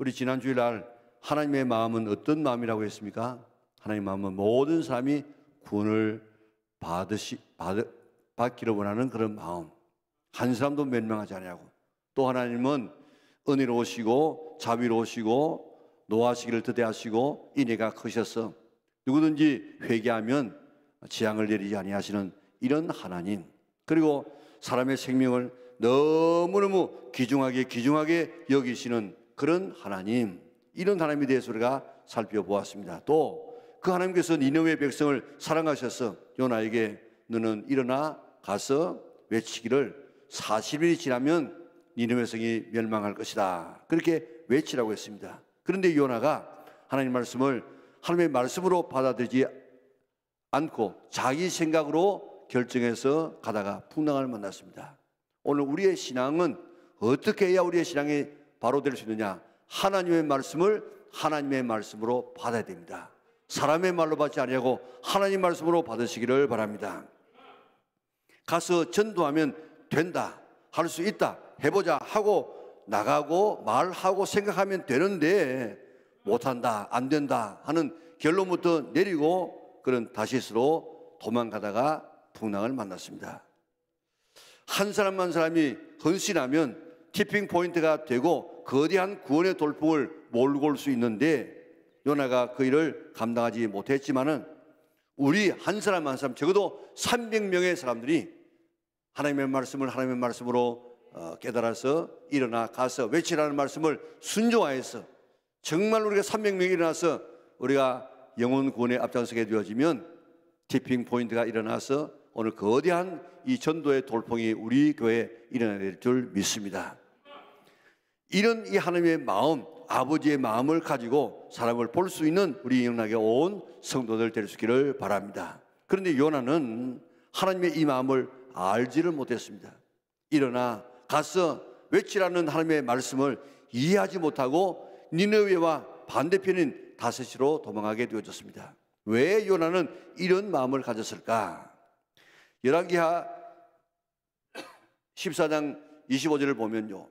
우리 지난 주일날 하나님의 마음은 어떤 마음이라고 했습니까? 하나님의 마음은 모든 사람이 구원을 받기를 원하는 그런 마음, 한 사람도 멸망하지 않냐고. 또 하나님은 은혜로우시고 자비로우시고 노하시기를 더대하시고 인애가 크셔서 누구든지 회개하면 재앙을 내리지 아니하시는 이런 하나님, 그리고 사람의 생명을 너무너무 귀중하게 여기시는 그런 하나님, 이런 하나님에 대해서 우리가 살펴보았습니다. 또 그 하나님께서 니느웨 백성을 사랑하셔서 요나에게 너는 일어나 가서 외치기를 40일이 지나면 니느웨 성이 멸망할 것이다, 그렇게 외치라고 했습니다. 그런데 요나가 하나님의 말씀을 하나님의 말씀으로 받아들이지 않고 자기 생각으로 결정해서 가다가 풍랑을 만났습니다. 오늘 우리의 신앙은 어떻게 해야 우리의 신앙이 바로 될 수 있느냐? 하나님의 말씀을 하나님의 말씀으로 받아야 됩니다. 사람의 말로 받지 아니하고 하나님 말씀으로 받으시기를 바랍니다. 가서 전도하면 된다, 할 수 있다, 해보자 하고 나가고 말하고 생각하면 되는데 못한다, 안 된다 하는 결론부터 내리고 그런 다시스로 도망가다가 풍랑을 만났습니다. 한 사람 한 사람이 헌신하면 티핑 포인트가 되고 거대한 구원의 돌풍을 몰고 올 수 있는데 요나가 그 일을 감당하지 못했지만은 우리 한 사람 한 사람, 적어도 300명의 사람들이 하나님의 말씀을 하나님의 말씀으로 깨달아서 일어나 가서 외치라는 말씀을 순종하여서 정말 우리가 300명이 일어나서 우리가 영혼 구원에 앞장서게 되어지면 티핑 포인트가 일어나서 오늘 거대한 이 전도의 돌풍이 우리 교회에 일어나야 될 줄 믿습니다. 이런 이 하나님의 마음, 아버지의 마음을 가지고 사람을 볼 수 있는 우리 영락에 온 성도들 될 수 있기를 바랍니다. 그런데 요나는 하나님의 이 마음을 알지를 못했습니다. 일어나 가서 외치라는 하나님의 말씀을 이해하지 못하고 니느웨와 반대편인 다셋으로 도망하게 되어졌습니다. 왜 요나는 이런 마음을 가졌을까? 열왕기하 14장 25절을 보면요,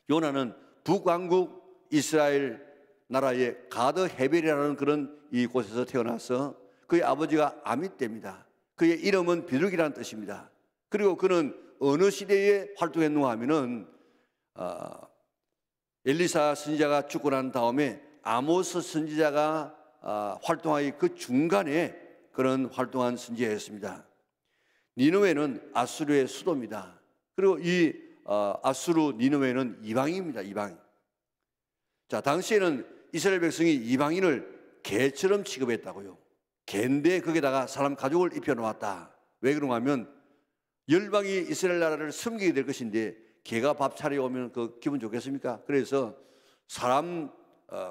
요나는 북왕국 이스라엘 나라의 가드 헤벨이라는 그런 이곳에서 태어나서 그의 아버지가 아밋대입니다. 그의 이름은 비둘기라는 뜻입니다. 그리고 그는 어느 시대에 활동했는가 하면은 엘리사 선지자가 죽고 난 다음에 아모스 선지자가 활동하기 그 중간에 그런 활동한 선지자였습니다. 니느웨는 아수르의 수도입니다. 그리고 이 아수르 니느웨는 이방인입니다. 이방인. 자, 당시에는 이스라엘 백성이 이방인을 개처럼 취급했다고요. 개인데 거기다가 사람 가죽을 입혀놓았다. 왜 그런가 하면 열방이 이스라엘 나라를 섬기게 될 것인데 개가 밥 차려 오면 그 기분 좋겠습니까? 그래서 사람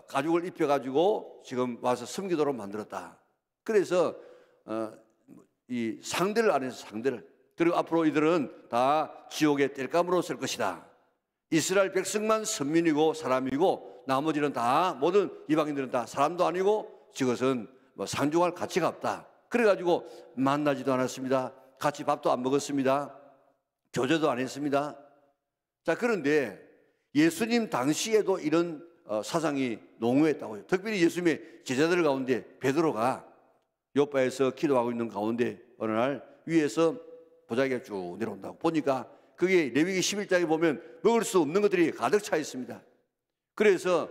가죽을 입혀가지고 지금 와서 섬기도록 만들었다. 그래서 이 상대를 안 해서 상대를, 그리고 앞으로 이들은 다 지옥의 땔감으로 쓸 것이다. 이스라엘 백성만 선민이고 사람이고 나머지는 다 모든 이방인들은 다 사람도 아니고 저것은 뭐 상종할 가치가 없다. 그래가지고 만나지도 않았습니다. 같이 밥도 안 먹었습니다. 교제도 안 했습니다. 자, 그런데 예수님 당시에도 이런 사상이 농후했다고요. 특별히 예수님의 제자들 가운데 베드로가 요바에서 기도하고 있는 가운데 어느 날 위에서 보자기가 쭉 내려온다고 보니까 그게 레위기 11장에 보면 먹을 수 없는 것들이 가득 차 있습니다. 그래서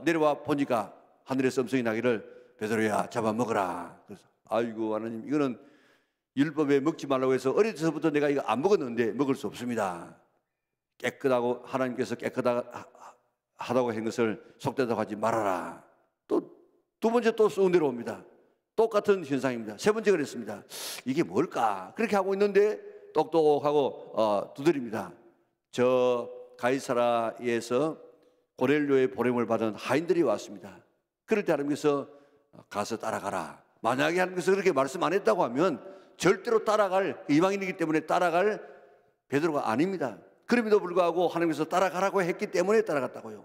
내려와 보니까 하늘에서 음성이 나기를 베드로야 잡아 먹어라. 그래서 아이고 하나님, 이거는 율법에 먹지 말라고 해서 어릴 때부터 내가 이거 안 먹었는데 먹을 수 없습니다. 깨끗하고 하나님께서 깨끗하다고 한 것을 속되다고 하지 말아라. 또 두 번째 또 쑥 내려옵니다. 똑같은 현상입니다. 세 번째 그랬습니다. 이게 뭘까? 그렇게 하고 있는데 똑똑하고 두드립니다. 저 가이사라에서 고넬료의 보냄을 받은 하인들이 왔습니다. 그럴 때 하나님께서 가서 따라가라. 만약에 하나님께서 그렇게 말씀 안 했다고 하면 절대로 따라갈, 이방인이기 때문에 따라갈 베드로가 아닙니다. 그럼에도 불구하고 하나님께서 따라가라고 했기 때문에 따라갔다고요.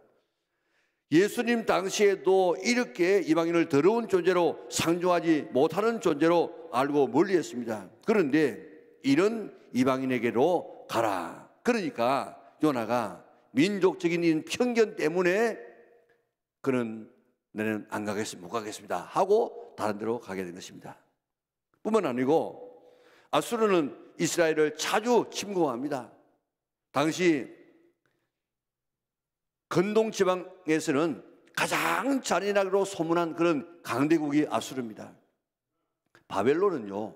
예수님 당시에도 이렇게 이방인을 더러운 존재로 상종하지 못하는 존재로 알고 멀리했습니다. 그런데 이런 이방인에게로 가라. 그러니까 요나가 민족적인 편견 때문에 그는 내는 안 가겠습니다. 못 가겠습니다. 하고 다른 데로 가게 된 것입니다. 뿐만 아니고 아수르는 이스라엘을 자주 침공합니다. 당시 근동 지방에서는 가장 잔인하기로 소문난 그런 강대국이 아수르입니다. 바벨론은요,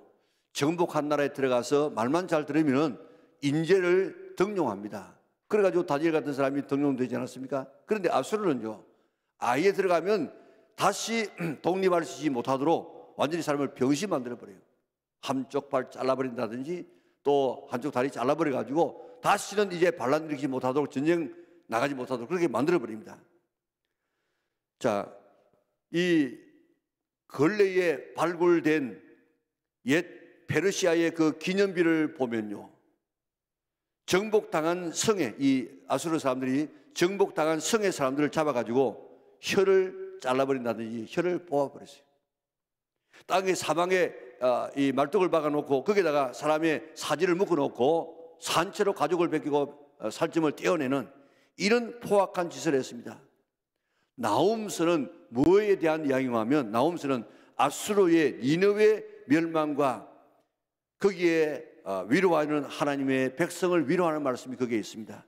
정복한 나라에 들어가서 말만 잘 들으면 인재를 등용합니다. 그래가지고 다니엘 같은 사람이 등용되지 않았습니까? 그런데 아수르는요, 아예 들어가면 다시 독립하지 못하도록 완전히 사람을 병신 만들어버려요. 한쪽 발 잘라버린다든지 또 한쪽 다리 잘라버려가지고 다시는 이제 반란 일으키지 못하도록, 전쟁 나가지 못하도록 그렇게 만들어버립니다. 자, 이 근래에 발굴된 옛 페르시아의 그 기념비를 보면요, 정복당한 성에, 이 아수르 사람들이 정복당한 성의 사람들을 잡아가지고 혀를 잘라버린다든지 혀를 뽑아버렸어요. 땅에 사방에 이 말뚝을 박아놓고 거기에다가 사람의 사지를 묶어놓고 산채로 가죽을 벗기고 살점을 떼어내는 이런 포악한 짓을 했습니다. 나훔서는 뭐에 대한 이야기가 하면, 나훔서는 아수르의 니느웨 멸망과 거기에 위로하는 하나님의 백성을 위로하는 말씀이 거기에 있습니다.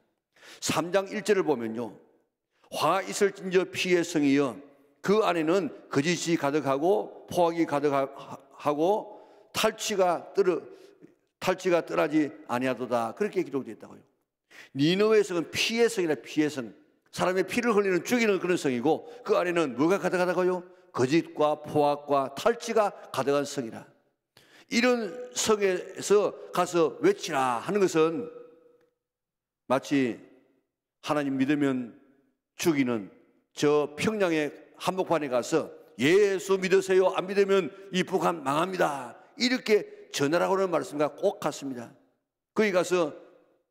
3장 1절을 보면요, 화가 있을진저 피의 성이여 그 안에는 거짓이 가득하고 포악이 가득하고 탈취가 떠나지 아니하도다, 그렇게 기록되어 있다고요. 니느웨 성은 피의 성이라, 피의 성, 사람의 피를 흘리는 죽이는 그런 성이고, 그 안에는 뭐가 가득하다고요? 거짓과 포악과 탈취가 가득한 성이라. 이런 성에서 가서 외치라 하는 것은 마치 하나님 믿으면 죽이는 저 평양의 한복판에 가서 예수 믿으세요, 안 믿으면 이 북한 망합니다, 이렇게 전하라고 하는 말씀과 꼭 같습니다. 거기 가서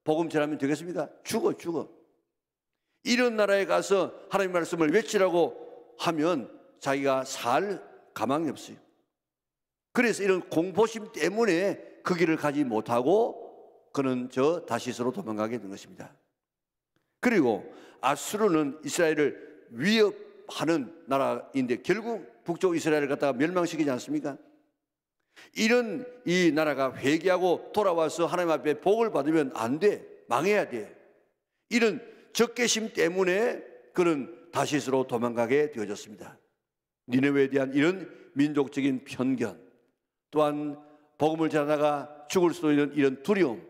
복음 전하면 되겠습니까? 죽어. 이런 나라에 가서 하나님 말씀을 외치라고 하면 자기가 살 가망이 없어요. 그래서 이런 공포심 때문에 그 길을 가지 못하고 그는 저 다시스로 도망가게 된 것입니다. 그리고 아수르는 이스라엘을 위협하는 나라인데 결국 북쪽 이스라엘을 갖다가 멸망시키지 않습니까? 이런 이 나라가 회개하고 돌아와서 하나님 앞에 복을 받으면 안 돼, 망해야 돼. 이런 적개심 때문에 그는 다시스로 도망가게 되어졌습니다. 니느웨에 대한 이런 민족적인 편견, 또한 복음을 전하다가 죽을 수도 있는 이런 두려움,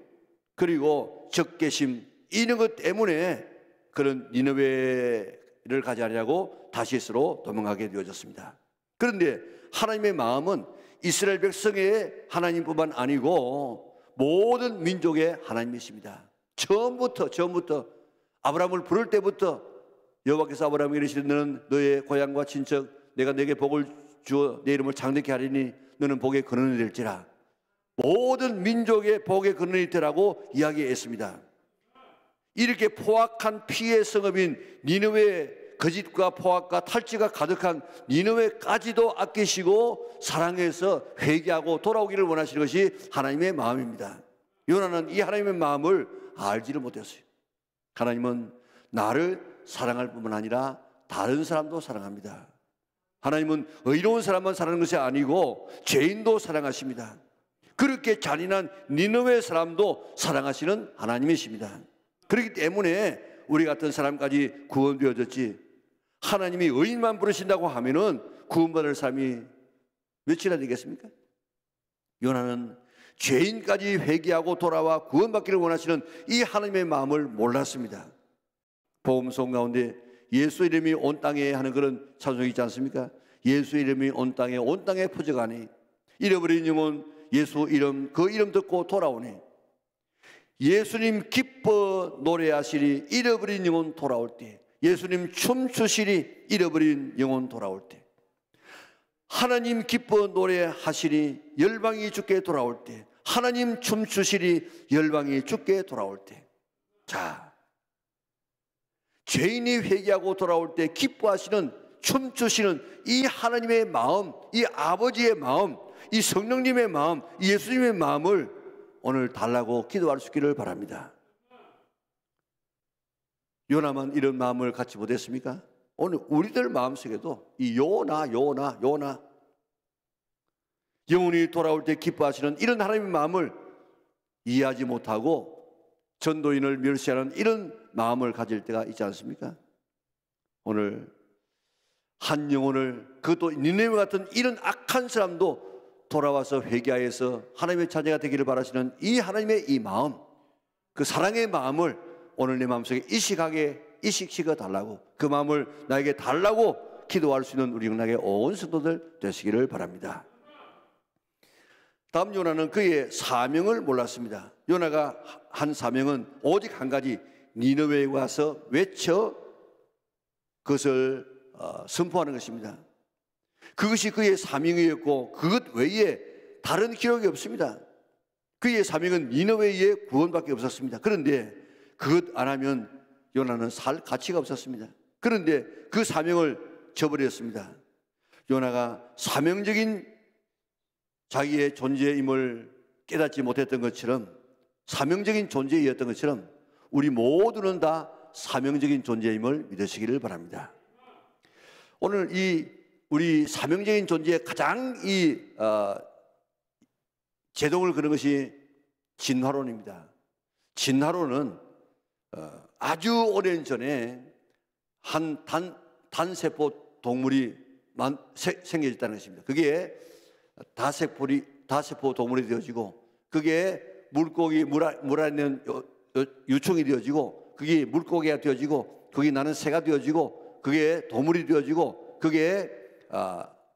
그리고 적개심, 이런 것 때문에 그는 니느웨를 가지 않으려고 다시스로 도망가게 되어졌습니다. 그런데 하나님의 마음은 이스라엘 백성의 하나님뿐만 아니고 모든 민족의 하나님이십니다. 처음부터 아브라함을 부를 때부터 여호와께서 아브라함에게 이르시되 너는 너의 고향과 친척 내가 내게 복을 주어 내 이름을 장대케 하리니 너는 복의 근원이 될지라, 모든 민족의 복의 근원이 되라고 이야기했습니다. 이렇게 포악한 피의 성읍인 니느웨, 거짓과 포악과 탈취가 가득한 니느웨까지도 아끼시고 사랑해서 회개하고 돌아오기를 원하시는 것이 하나님의 마음입니다. 요나는 이 하나님의 마음을 알지를 못했어요. 하나님은 나를 사랑할 뿐만 아니라 다른 사람도 사랑합니다. 하나님은 의로운 사람만 사랑하는 것이 아니고 죄인도 사랑하십니다. 그렇게 잔인한 니느웨 사람도 사랑하시는 하나님이십니다. 그렇기 때문에 우리 같은 사람까지 구원되어졌지, 하나님이 의인만 부르신다고 하면은 구원받을 사람이 몇이나 되겠습니까? 요나는 죄인까지 회개하고 돌아와 구원받기를 원하시는 이 하나님의 마음을 몰랐습니다. 복음송 가운데 예수 이름이 온 땅에 하는 그런 찬송이 있지 않습니까? 예수 이름이 온 땅에 퍼져가니 잃어버린 영혼 예수 이름, 그 이름 듣고 돌아오니 예수님 기뻐 노래하시리 잃어버린 영혼 돌아올 때, 예수님 춤추시리 잃어버린 영혼 돌아올 때, 하나님 기뻐 노래하시리 열방이 주께 돌아올 때, 하나님 춤추시리 열방이 주께 돌아올 때. 자, 죄인이 회개하고 돌아올 때 기뻐하시는, 춤추시는 이 하나님의 마음, 이 아버지의 마음, 이 성령님의 마음, 이 예수님의 마음을 오늘 달라고 기도할 수 있기를 바랍니다. 요나만 이런 마음을 갖지 못했습니까? 오늘 우리들 마음속에도 이 요나 영혼이 돌아올 때 기뻐하시는 이런 하나님의 마음을 이해하지 못하고 전도인을 멸시하는 이런 마음을 가질 때가 있지 않습니까? 오늘 한 영혼을, 그것도 니네와 같은 이런 악한 사람도 돌아와서 회개하여서 하나님의 자녀가 되기를 바라시는 이 하나님의 이 마음, 그 사랑의 마음을 오늘 내 마음속에 이식시켜 달라고, 그 마음을 나에게 달라고 기도할 수 있는 우리 영락의 온 성도들 되시기를 바랍니다. 다음 요나는 그의 사명을 몰랐습니다. 요나가 한 사명은 오직 한 가지, 니느웨에 와서 외쳐 그것을 선포하는 것입니다. 그것이 그의 사명이었고 그것 외에 다른 기록이 없습니다. 그의 사명은 니느웨의 구원밖에 없었습니다. 그런데 그것 안 하면 요나는 살 가치가 없었습니다. 그런데 그 사명을 저버렸습니다. 요나가 사명적인 자기의 존재임을 깨닫지 못했던 것처럼, 사명적인 존재이었던 것처럼 우리 모두는 다 사명적인 존재임을 믿으시기를 바랍니다. 오늘 우리 사명적인 존재의 가장 제동을 그는 것이 진화론입니다. 진화론은 아주 오랜 전에 한 단세포 동물이 생겨졌다는 것입니다. 그게 다세포 동물이 되어지고, 그게 물고기 물 안에 있는 유충이 되어지고, 그게 물고기가 되어지고, 그게 나는 새가 되어지고, 그게 동물이 되어지고, 그게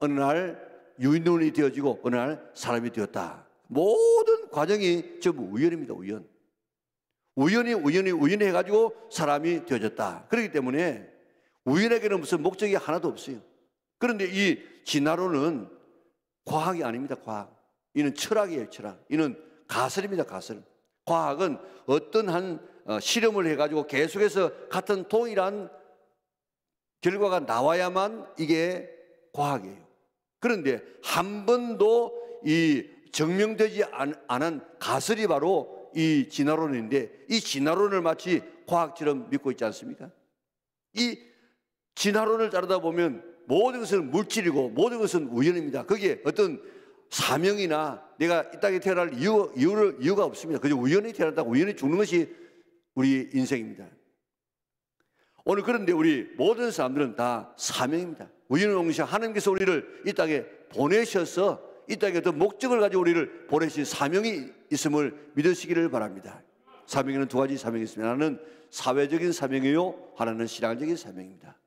어느 날 유인원이 되어지고, 어느 날 사람이 되었다. 모든 과정이 전부 우연입니다. 우연히 해가지고 사람이 되어졌다. 그렇기 때문에 우연에게는 무슨 목적이 하나도 없어요. 그런데 이 진화론은 과학이 아닙니다. 과학. 이는 철학이에요. 철학. 이는 가설입니다. 가설. 과학은 어떤 한 실험을 해가지고 계속해서 같은 동일한 결과가 나와야만 이게 과학이에요. 그런데 한 번도 이 증명되지 않은 가설이 바로 이 진화론인데, 이 진화론을 마치 과학처럼 믿고 있지 않습니까? 이 진화론을 따르다 보면 모든 것은 물질이고 모든 것은 우연입니다. 거기에 어떤 사명이나 내가 이 땅에 태어날 이유가 없습니다. 그저 우연히 태어났다고 우연히 죽는 것이 우리 인생입니다. 오늘 그런데 우리 모든 사람들은 다 사명입니다. 우연의 공시, 하나님께서 우리를 이 땅에 보내셔서 이 땅에 어떤 목적을 가지고 우리를 보내신 사명이 있음을 믿으시기를 바랍니다. 사명에는 두 가지 사명이 있습니다. 하나는 사회적인 사명이요, 하나는 신앙적인 사명입니다.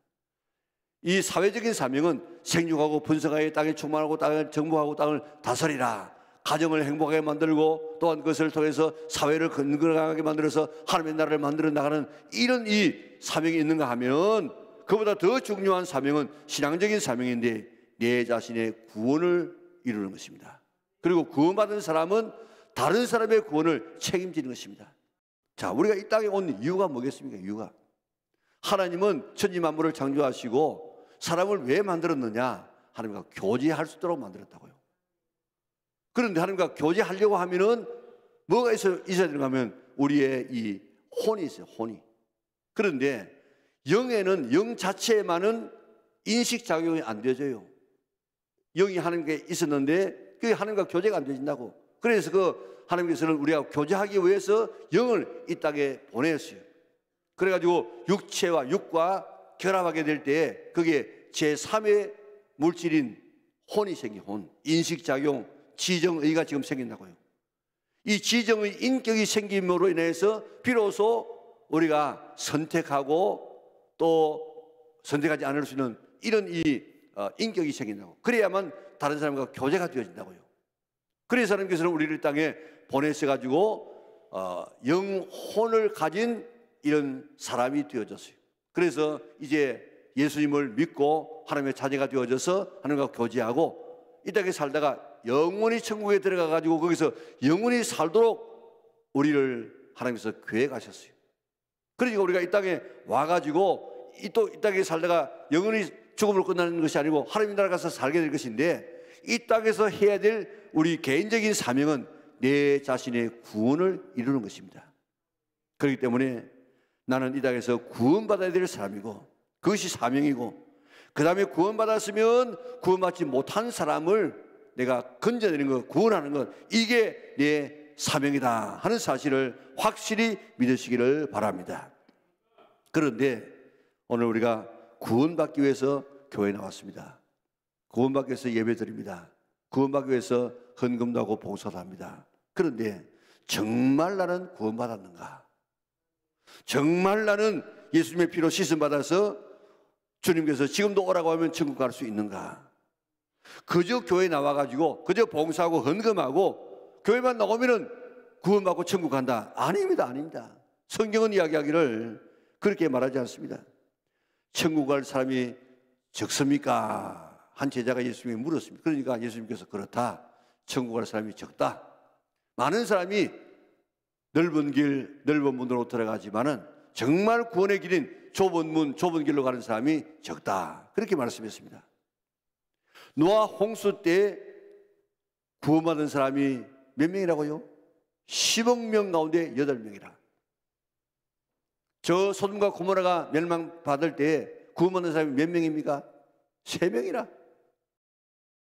이 사회적인 사명은 생육하고 분성하여 땅에 충만하고 땅을 정복하고 땅을 다스리라, 가정을 행복하게 만들고 또한 그것을 통해서 사회를 건강하게 만들어서 하나님의 나라를 만들어 나가는 이런 이 사명이 있는가 하면, 그보다 더 중요한 사명은 신앙적인 사명인데 내 자신의 구원을 이루는 것입니다. 그리고 구원받은 사람은 다른 사람의 구원을 책임지는 것입니다. 자, 우리가 이 땅에 온 이유가 뭐겠습니까? 이유가 하나님은 천지만물을 창조하시고 사람을 왜 만들었느냐? 하나님과 교제할 수 있도록 만들었다고요. 그런데 하나님과 교제하려고 하면은 뭐가 있어야 되는가 하면 우리의 이 혼이 있어요. 혼이. 그런데 영에는 영 자체에만은 인식작용이 안 되어져요. 영이 하나님께 있었는데 그게 하나님과 교제가 안 되어진다고. 그래서 그 하나님께서는 우리가 교제하기 위해서 영을 이 땅에 보내었어요. 그래가지고 육체와 육과 결합하게 될 때 그게 제3의 물질인 혼이 생긴 혼, 인식작용, 지정의가 지금 생긴다고요. 이 지정의 인격이 생김으로 인해서 비로소 우리가 선택하고 또 선택하지 않을 수 있는 이런 인격이 생긴다고. 그래야만 다른 사람과 교제가 되어진다고요. 그래서 하나님께서는 우리를 땅에 보내셔가지고 영혼을 가진 이런 사람이 되어졌어요. 그래서 이제 예수님을 믿고 하나님의 자녀가 되어져서 하나님과 교제하고 이 땅에 살다가 영원히 천국에 들어가가지고 거기서 영원히 살도록 우리를 하나님께서 계획하셨어요. 그러니까 우리가 이 땅에 와가지고 또 이 땅에 살다가 영원히 죽음으로 끝나는 것이 아니고 하나님 나라 가서 살게 될 것인데, 이 땅에서 해야 될 우리 개인적인 사명은 내 자신의 구원을 이루는 것입니다. 그렇기 때문에 나는 이 땅에서 구원받아야 될 사람이고, 그것이 사명이고, 그 다음에 구원받았으면 구원받지 못한 사람을 내가 건져내는 것, 구원하는 것, 이게 내 사명이다 하는 사실을 확실히 믿으시기를 바랍니다. 그런데 오늘 우리가 구원받기 위해서 교회에 나왔습니다. 구원받기 위해서 예배드립니다. 구원받기 위해서 헌금도 하고 봉사도 합니다. 그런데 정말 나는 구원받았는가? 정말 나는 예수님의 피로 씻음받아서 주님께서 지금도 오라고 하면 천국 갈 수 있는가? 그저 교회에 나와가지고 그저 봉사하고 헌금하고 교회만 나오면은 구원받고 천국 간다? 아닙니다, 아닙니다. 성경은 이야기하기를 그렇게 말하지 않습니다. 천국 갈 사람이 적습니까? 한 제자가 예수님에게 물었습니다. 그러니까 예수님께서 그렇다. 천국 갈 사람이 적다. 많은 사람이 넓은 길, 넓은 문으로 들어가지만은 정말 구원의 길인 좁은 문, 좁은 길로 가는 사람이 적다. 그렇게 말씀했습니다. 노아 홍수 때 구원받은 사람이 몇 명이라고요? 10억 명 가운데 8명이라. 저 소돔과 고모라가 멸망받을 때 구원받은 사람이 몇 명입니까? 3명이라.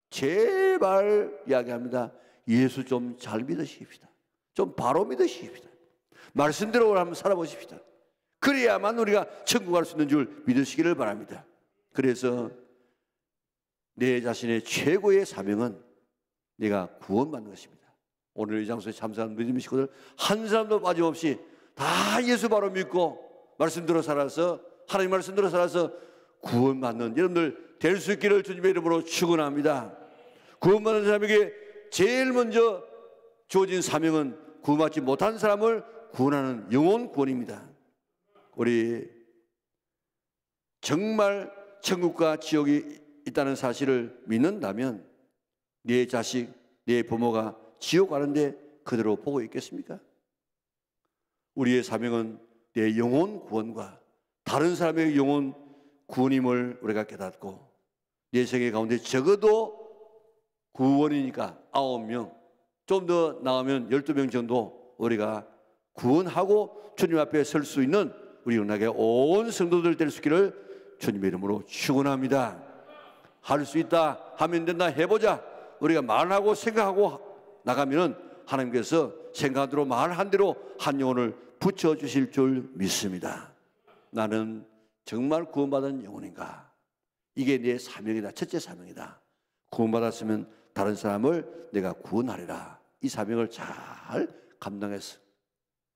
제발 이야기합니다. 예수 좀 잘 믿으십시다. 좀 바로 믿으십시다. 말씀대로 한번 살아보십시다. 그래야만 우리가 천국 갈 수 있는 줄 믿으시기를 바랍니다. 그래서 내 자신의 최고의 사명은 내가 구원받는 것입니다. 오늘 이 장소에 참석한 믿음의 식구들 한 사람도 빠짐없이 다 예수 바로 믿고 말씀대로 살아서, 하나님 말씀대로 살아서 구원받는 여러분들 될 수 있기를 주님의 이름으로 축원합니다. 구원받는 사람에게 제일 먼저 주어진 사명은 구원받지 못한 사람을 구원하는 영혼 구원입니다. 우리 정말 천국과 지옥이 있다는 사실을 믿는다면 네 자식, 네 부모가 지옥 가는데 그대로 보고 있겠습니까? 우리의 사명은 내 영혼 구원과 다른 사람의 영혼 구원임을 우리가 깨닫고 내 생애 가운데 적어도 구원이니까 9명, 좀 더 나오면 12명 정도 우리가 구원하고 주님 앞에 설 수 있는 우리 은하계 온 성도들 될 수 있기를 주님의 이름으로 축원합니다. 할 수 있다, 하면 된다, 해보자. 우리가 말하고 생각하고 나가면은 하나님께서 생각한 대로 말한 대로 한 영혼을 붙여주실 줄 믿습니다. 나는 정말 구원받은 영혼인가? 이게 내 사명이다. 첫째 사명이다. 구원받았으면 다른 사람을 내가 구원하리라. 이 사명을 잘 감당해서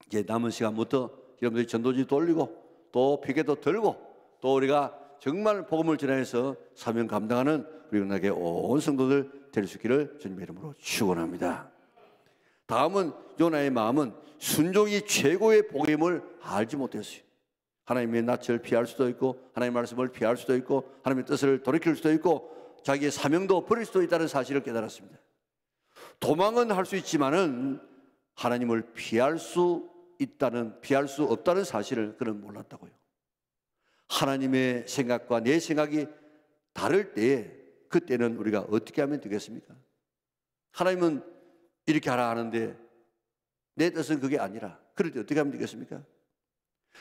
이제 남은 시간부터 여러분들이 전도지 돌리고 또 피켓도 들고 또 우리가 정말 복음을 전해서 사명 감당하는 우리 은하계 온 성도들 될 수 있기를 주님의 이름으로 축원합니다. 다음은 요나의 마음은 순종이 최고의 복임을 알지 못했어요. 하나님의 낯을 피할 수도 있고 하나님의 말씀을 피할 수도 있고 하나님의 뜻을 돌이킬 수도 있고 자기의 사명도 버릴 수도 있다는 사실을 깨달았습니다. 도망은 할 수 있지만은 하나님을 피할 수 없다는 사실을 그는 몰랐다고요. 하나님의 생각과 내 생각이 다를 때에 그때는 우리가 어떻게 하면 되겠습니까? 하나님은 이렇게 하라 하는데 내 뜻은 그게 아니라 그럴 때 어떻게 하면 되겠습니까?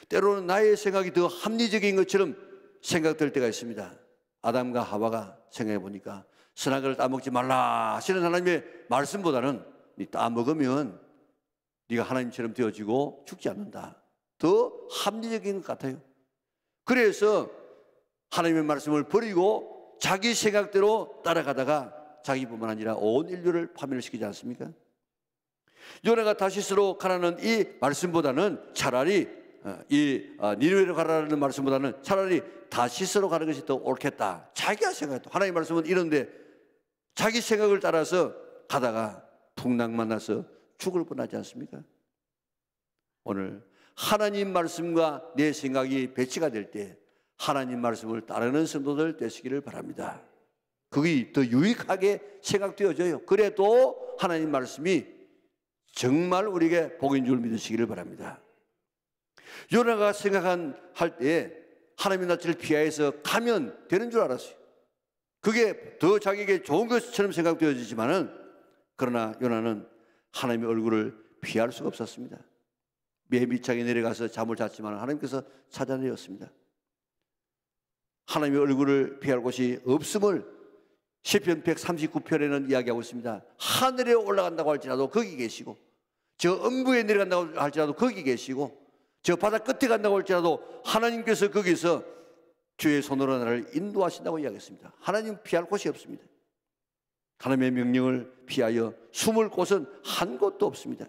때로는 나의 생각이 더 합리적인 것처럼 생각될 때가 있습니다. 아담과 하와가 생각해 보니까 선악과를 따먹지 말라 하시는 하나님의 말씀보다는 네 따먹으면 네가 하나님처럼 되어지고 죽지 않는다. 더 합리적인 것 같아요. 그래서 하나님의 말씀을 버리고 자기 생각대로 따라가다가 자기뿐만 아니라 온 인류를 파멸시키지 않습니까? 요나가 다시스로 가라는 이 말씀보다는 차라리 니느웨로 가라는 말씀보다는 차라리 다시스로 가는 것이 더 옳겠다. 자기가 생각했다. 하나님의 말씀은 이런데 자기 생각을 따라서 가다가 풍랑 만나서 죽을 뻔하지 않습니까? 오늘 하나님 말씀과 내 생각이 배치가 될 때 하나님 말씀을 따르는 성도들 되시기를 바랍니다. 그게 더 유익하게 생각되어져요. 그래도 하나님 말씀이 정말 우리에게 복인 줄 믿으시기를 바랍니다. 요나가 할 때 하나님의 낯을 피하여서 가면 되는 줄 알았어요. 그게 더 자기에게 좋은 것처럼 생각되어지지만은 그러나 요나는 하나님의 얼굴을 피할 수가 없었습니다. 매미창에 내려가서 잠을 잤지만 하나님께서 찾아내었습니다. 하나님의 얼굴을 피할 곳이 없음을 시편 139편에는 이야기하고 있습니다. 하늘에 올라간다고 할지라도 거기 계시고, 저 음부에 내려간다고 할지라도 거기 계시고, 저 바다 끝에 간다고 할지라도 하나님께서 거기서 주의 손으로 나를 인도하신다고 이야기했습니다. 하나님 피할 곳이 없습니다. 하나님의 명령을 피하여 숨을 곳은 한 곳도 없습니다.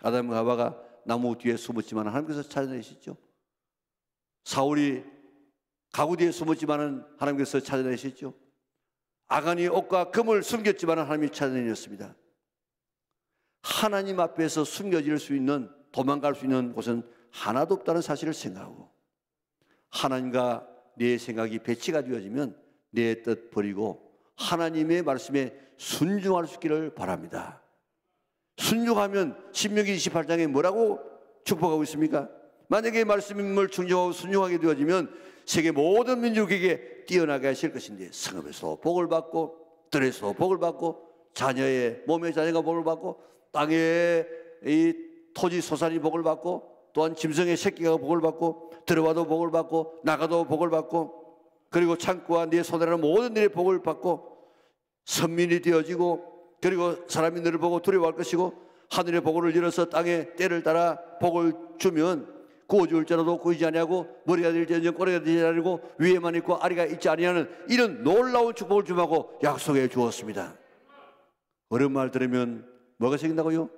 아담과 하와가 나무 뒤에 숨었지만 하나님께서 찾아내셨죠. 사울이 가구 뒤에 숨었지만 하나님께서 찾아내셨죠. 아간이 옷과 금을 숨겼지만 하나님이 찾아내셨습니다. 하나님 앞에서 숨겨질 수 있는, 도망갈 수 있는 곳은 하나도 없다는 사실을 생각하고, 하나님과 내 생각이 배치가 되어지면 내 뜻 버리고 하나님의 말씀에 순종할 수 있기를 바랍니다. 순종하면 신명기 28장에 뭐라고 축복하고 있습니까? 만약에 말씀을 충정하고 순종하게 되어지면 세계 모든 민족에게 뛰어나게 하실 것인데, 성읍에서 복을 받고, 들에서 복을 받고, 자녀의 몸의 자녀가 복을 받고, 땅의 이 토지 소산이 복을 받고, 또한 짐승의 새끼가 복을 받고, 들어와도 복을 받고, 나가도 복을 받고, 그리고 창고와 네 손에라는 모든 일의 복을 받고 선민이 되어지고, 그리고 사람이 너를 보고 두려워할 것이고, 하늘의 복을 열어서 땅의 때를 따라 복을 주면 구워줄 자라도 구이지 아니하고 머리가 될지언정 꼬리가 되지 아니하고 위에만 있고 아래가 있지 아니하는 이런 놀라운 축복을 주마고 약속해 주었습니다. 어려운 말 들으면 뭐가 생긴다고요?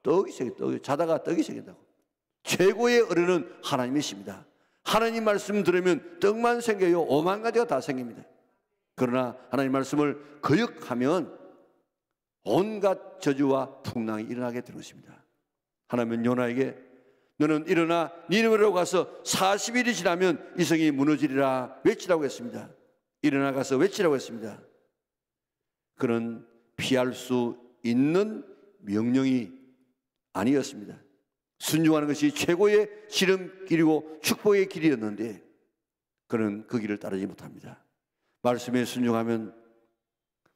떡이 생긴다. 떡이 자다가 떡이 생긴다고. 최고의 어른은 하나님이십니다. 하나님 말씀 들으면 떡만 생겨요. 5만 가지가 다 생깁니다. 그러나 하나님 말씀을 거역하면 온갖 저주와 풍랑이 일어나게 되는 것입니다. 하나님은 요나에게 너는 일어나 니느웨로 가서 40일이 지나면 이 성이 무너지리라 외치라고 했습니다. 일어나 가서 외치라고 했습니다. 그는 피할 수 있는 명령이 아니었습니다. 순종하는 것이 최고의 지름길이고 축복의 길이었는데 그는 그 길을 따르지 못합니다. 말씀에 순종하면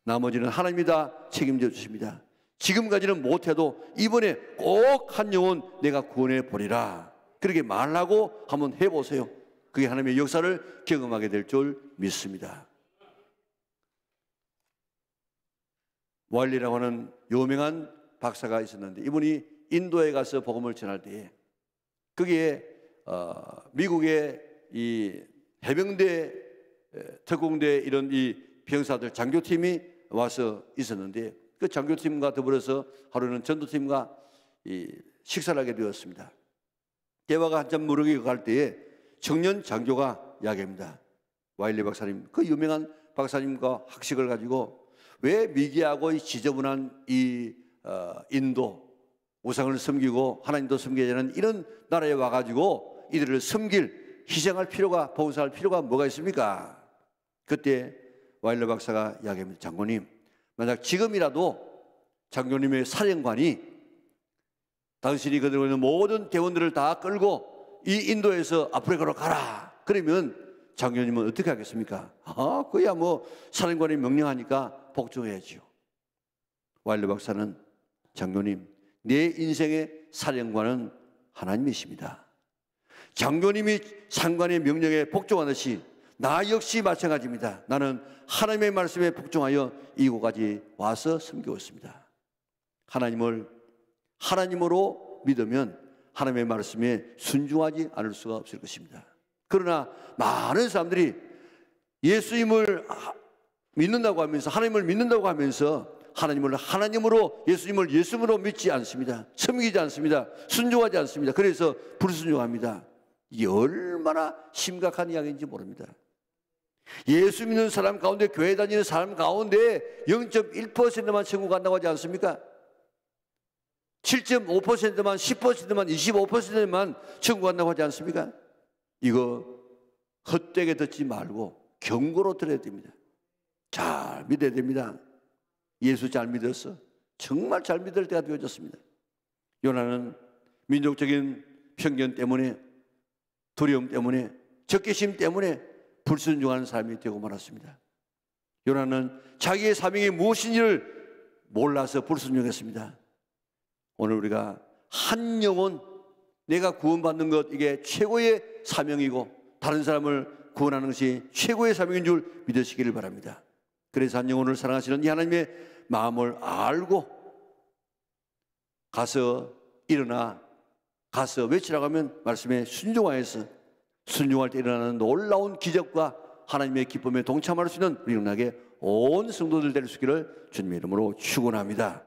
나머지는 하나님이 다 책임져 주십니다. 지금까지는 못해도 이번에 꼭 한 영혼 내가 구원해 보리라, 그렇게 말하고 한번 해보세요. 그게 하나님의 역사를 경험하게 될 줄 믿습니다. 와일리라고 하는 유명한 박사가 있었는데, 이분이 인도에 가서 복음을 전할 때에 거기에 미국의 이 해병대, 특공대 이런 이 병사들 장교팀이 와서 있었는데, 그 장교팀과 더불어서 하루는 전도팀과 식사를 하게 되었습니다. 대화가 한참 무르게 갈 때에 청년 장교가 이야기합니다. 와일리 박사님, 그 유명한 박사님과 학식을 가지고 왜 미개하고 지저분한 이 인도, 우상을 섬기고 하나님도 섬겨야 하는 이런 나라에 와가지고 이들을 섬길, 희생할 필요가, 봉사할 필요가 뭐가 있습니까? 그때 와일리 박사가 이야기합니다. 장로님, 만약 지금이라도 장로님의 사령관이 당신이 그들고 있는 모든 대원들을 다 끌고 이 인도에서 아프리카로 가라, 그러면 장로님은 어떻게 하겠습니까? 그야 뭐 사령관이 명령하니까 복종해야지요. 와일리 박사는, 장로님, 내 인생의 사령관은 하나님이십니다. 장로님이 상관의 명령에 복종하듯이 나 역시 마찬가지입니다. 나는 하나님의 말씀에 복종하여 이곳까지 와서 섬기고 있습니다. 하나님을 하나님으로 믿으면 하나님의 말씀에 순종하지 않을 수가 없을 것입니다. 그러나 많은 사람들이 예수님을 믿는다고 하면서, 하나님을 믿는다고 하면서 하나님을 하나님으로, 예수님을 예수님으로 믿지 않습니다. 섬기지 않습니다. 순종하지 않습니다. 그래서 불순종합니다. 이게 얼마나 심각한 이야기인지 모릅니다. 예수 믿는 사람 가운데, 교회 다니는 사람 가운데 0.1%만 천국 간다고 하지 않습니까? 7.5%만, 10%만, 25%만 천국 간다고 하지 않습니까? 이거 헛되게 듣지 말고 경고로 들어야 됩니다. 잘 믿어야 됩니다. 예수 잘 믿었어? 정말 잘 믿을 때가 되어졌습니다. 요나는 민족적인 편견 때문에, 두려움 때문에, 적개심 때문에 불순종하는 사람이 되고 말았습니다. 요나는 자기의 사명이 무엇인지를 몰라서 불순종했습니다. 오늘 우리가 한 영혼, 내가 구원받는 것, 이게 최고의 사명이고 다른 사람을 구원하는 것이 최고의 사명인 줄 믿으시기를 바랍니다. 그래서 한 영혼을 사랑하시는 이 하나님의 마음을 알고 가서 일어나 가서 외치라고 하면 말씀에 순종하여서 순종할 때 일어나는 놀라운 기적과 하나님의 기쁨에 동참할 수 있는 우리 영락의 온 성도들 될 수 있기를 주님의 이름으로 축원합니다.